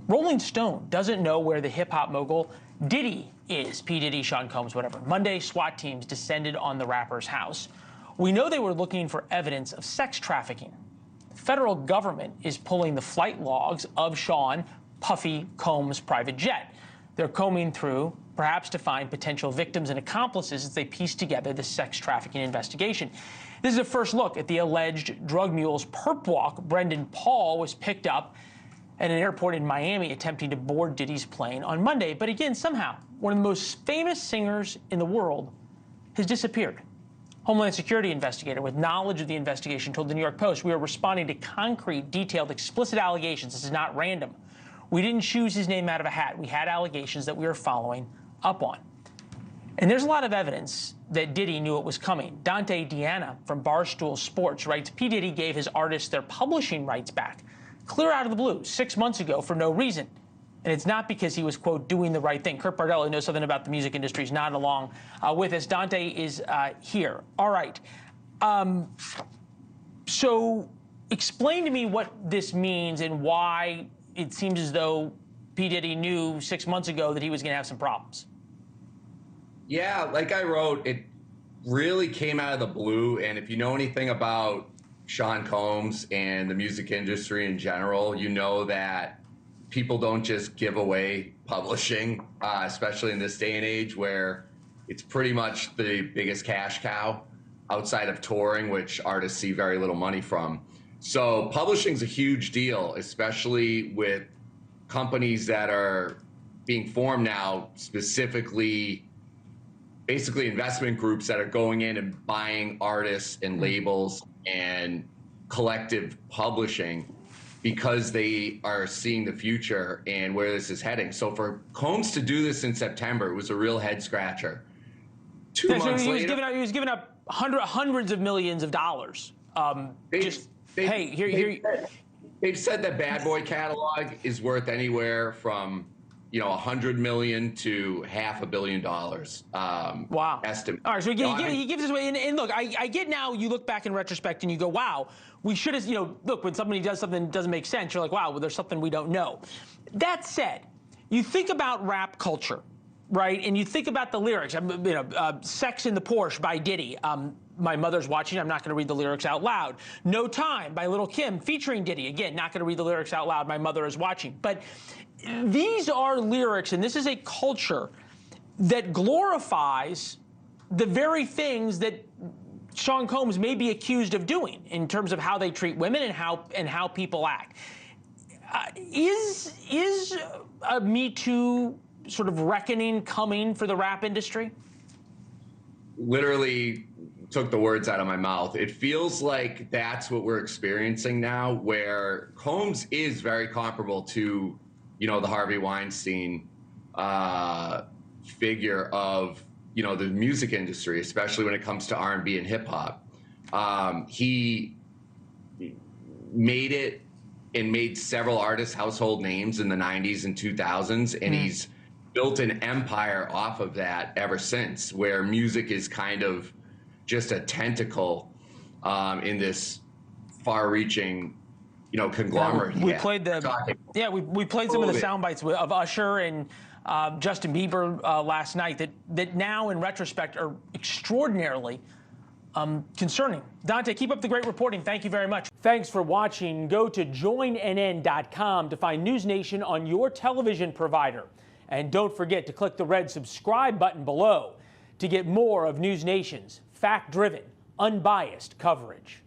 Rolling Stone doesn't know where the hip-hop mogul Diddy is. P. Diddy, Sean Combs, whatever. Monday, SWAT teams descended on the rapper's house. We know they were looking for evidence of sex trafficking. The federal government is pulling the flight logs of Sean Puffy Combs' private jet. They're combing through, perhaps to find potential victims and accomplices as they piece together the sex trafficking investigation. This is a first look at the alleged drug mule's perp walk. Brendan Paul was picked up at an airport in Miami attempting to board Diddy's plane on Monday. But again, somehow, one of the most famous singers in the world has disappeared. Homeland Security investigator with knowledge of the investigation told the New York Post, "We are responding to concrete, detailed, explicit allegations. This is not random. We didn't choose his name out of a hat. We had allegations that we were following up on." And there's a lot of evidence that Diddy knew it was coming. Dante Deiana from Barstool Sports writes, P. Diddy gave his artists their publishing rights back, clear out of the blue, 6 months ago for no reason. And it's not because he was, quote, doing the right thing. Kurt Bardelli knows something about the music industry. He's nodding along with us. Dante is here. All right. So explain to me what this means and why it seems as though P. Diddy knew 6 months ago that he was going to have some problems. Yeah, like I wrote, it really came out of the blue. And if you know anything about Sean Combs and the music industry in general, you know that people don't just give away publishing, especially in this day and age where it's pretty much the biggest cash cow outside of touring, which artists see very little money from. So publishing's a huge deal, especially with companies that are being formed now, specifically basically investment groups that are going in and buying artists and labels and collective publishing because they are seeing the future and where this is heading. So for Combs to do this in September, it was a real head scratcher. 2 months later, he was giving up hundreds of millions of dollars. They've said that Bad Boy catalog is worth anywhere from $100 million to $500 million. Wow. Estimate. All right, so he gives us away. And look, I get now, you look back in retrospect and you go, wow, we should have, look, when somebody does something that doesn't make sense, you're like, wow, well, there's something we don't know. That said, you think about rap culture, right? And you think about the lyrics, Sex in the Porsche by Diddy. My mother's watching, I'm not going to read the lyrics out loud. No Time by Lil' Kim featuring Diddy. Again, not going to read the lyrics out loud. My mother is watching. But these are lyrics, and this is a culture that glorifies the very things that Sean Combs may be accused of doing in terms of how they treat women and how people act. Is a Me Too sort of reckoning coming for the rap industry? Literally took the words out of my mouth. It feels like that's what we're experiencing now, where Combs is very comparable to, the Harvey Weinstein figure of, the music industry, especially when it comes to R&B and hip hop. He made it and made several artists household names in the 90s and 2000s, and he's built an empire off of that ever since, where music is kind of just a tentacle in this far-reaching, conglomerate. We played we played some of the sound bites of Usher and Justin Bieber last night that now, in retrospect, are extraordinarily concerning. Dante, keep up the great reporting. Thank you very much. Thanks for watching. Go to joinnn.com to find NewsNation on your television provider. And don't forget to click the red subscribe button below to get more of NewsNation's fact-driven, unbiased coverage.